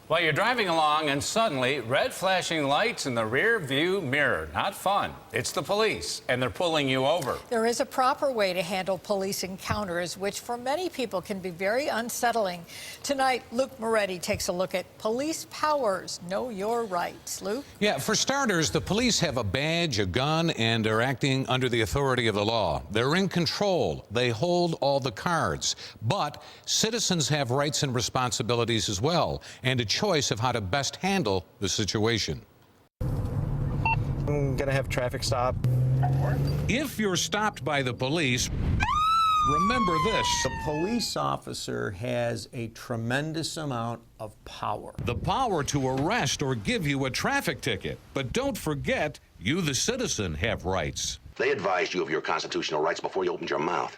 Well, you're driving along and suddenly red flashing lights in the rear view mirror. Not fun. It's the police and they're pulling you over. There is a proper way to handle police encounters, which for many people can be very unsettling. Tonight, Luke Moretti takes a look at police powers. Know your rights. Luke? Yeah, for starters, the police have a badge, a gun, and are acting under the authority of the law. They're in control. They hold all the cards. But citizens have rights and responsibilities as well, and a choice of how to best handle the situation. I'm gonna have traffic stop. If you're stopped by the police, remember this. The police officer has a tremendous amount of power. The power to arrest or give you a traffic ticket. But don't forget, you, the citizen, have rights. They advised you of your constitutional rights before you opened your mouth.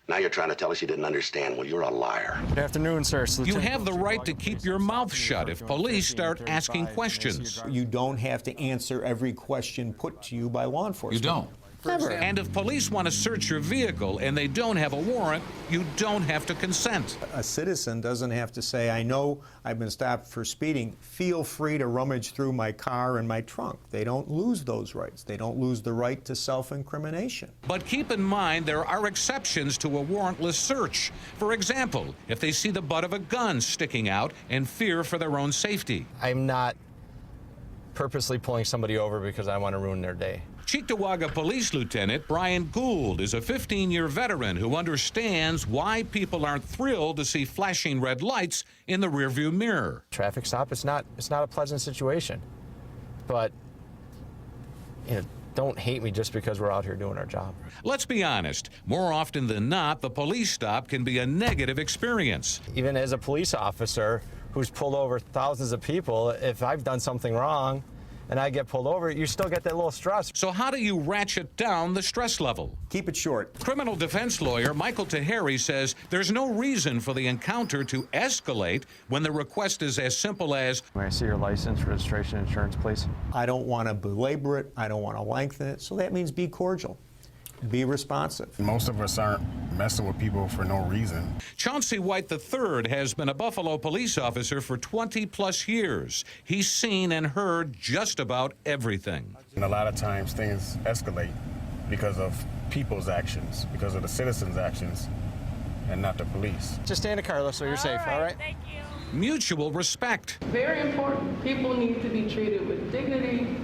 Now you're trying to tell us you didn't understand. Well, you're a liar. Good afternoon, sir. You have the right to keep your mouth shut if police start asking questions. You don't have to answer every question put to you by law enforcement. You don't. And if police want to search your vehicle and they don't have a warrant, you don't have to consent. A citizen doesn't have to say, I know I've been stopped for speeding. Feel free to rummage through my car and my trunk. They don't lose those rights. They don't lose the right to self-incrimination. But keep in mind there are exceptions to a warrantless search. For example, if they see the butt of a gun sticking out and fear for their own safety. I'm not purposely pulling somebody over because I want to ruin their day. Cheektowaga Police Lieutenant Brian Gould is a 15-year veteran who understands why people aren't thrilled to see flashing red lights in the rearview mirror. Traffic stop, it's not a pleasant situation. But, don't hate me just because we're out here doing our job. Let's be honest, more often than not, the police stop can be a negative experience. Even as a police officer who's pulled over thousands of people, if I've done something wrong and I get pulled over, you still get that little stress. So how do you ratchet down the stress level? Keep it short. Criminal defense lawyer Michael Taheri says there's no reason for the encounter to escalate when the request is as simple as, May I see your license, registration, insurance, please? I don't want to belabor it. I don't want to lengthen it. So that means be cordial. Be responsive. Most of us aren't messing with people for no reason. Chauncey White III has been a Buffalo police officer for 20-plus years. He's seen and heard just about everything. And a lot of times things escalate because of people's actions, because of the citizens' actions, and not the police. Just stay in the car so you're safe, all right? Thank you. Mutual respect. Very important. People need to be treated with dignity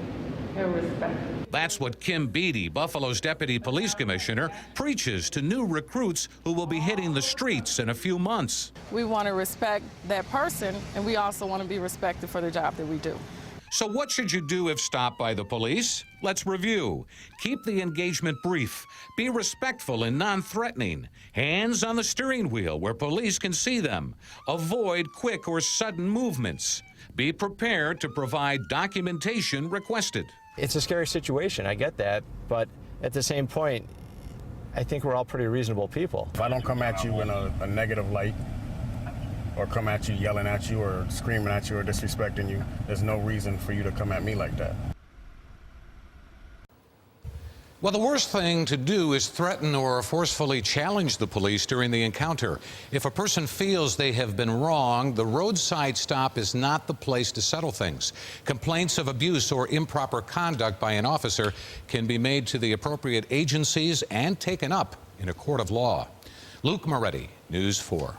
and respect. That's what Kim Beatty, Buffalo's deputy police commissioner, preaches to new recruits who will be hitting the streets in a few months. We want to respect that person, and we also want to be respected for the job that we do. So what should you do if stopped by the police? Let's review. Keep the engagement brief. Be respectful and non-threatening. Hands on the steering wheel where police can see them. Avoid quick or sudden movements. Be prepared to provide documentation requested. It's a scary situation, I get that, but at the same point, I think we're all pretty reasonable people. If I don't come at you in a negative light, or come at you yelling at you or screaming at you or disrespecting you, there's no reason for you to come at me like that. Well, the worst thing to do is threaten or forcefully challenge the police during the encounter. If a person feels they have been wronged, the roadside stop is not the place to settle things. Complaints of abuse or improper conduct by an officer can be made to the appropriate agencies and taken up in a court of law. Luke Moretti, News 4.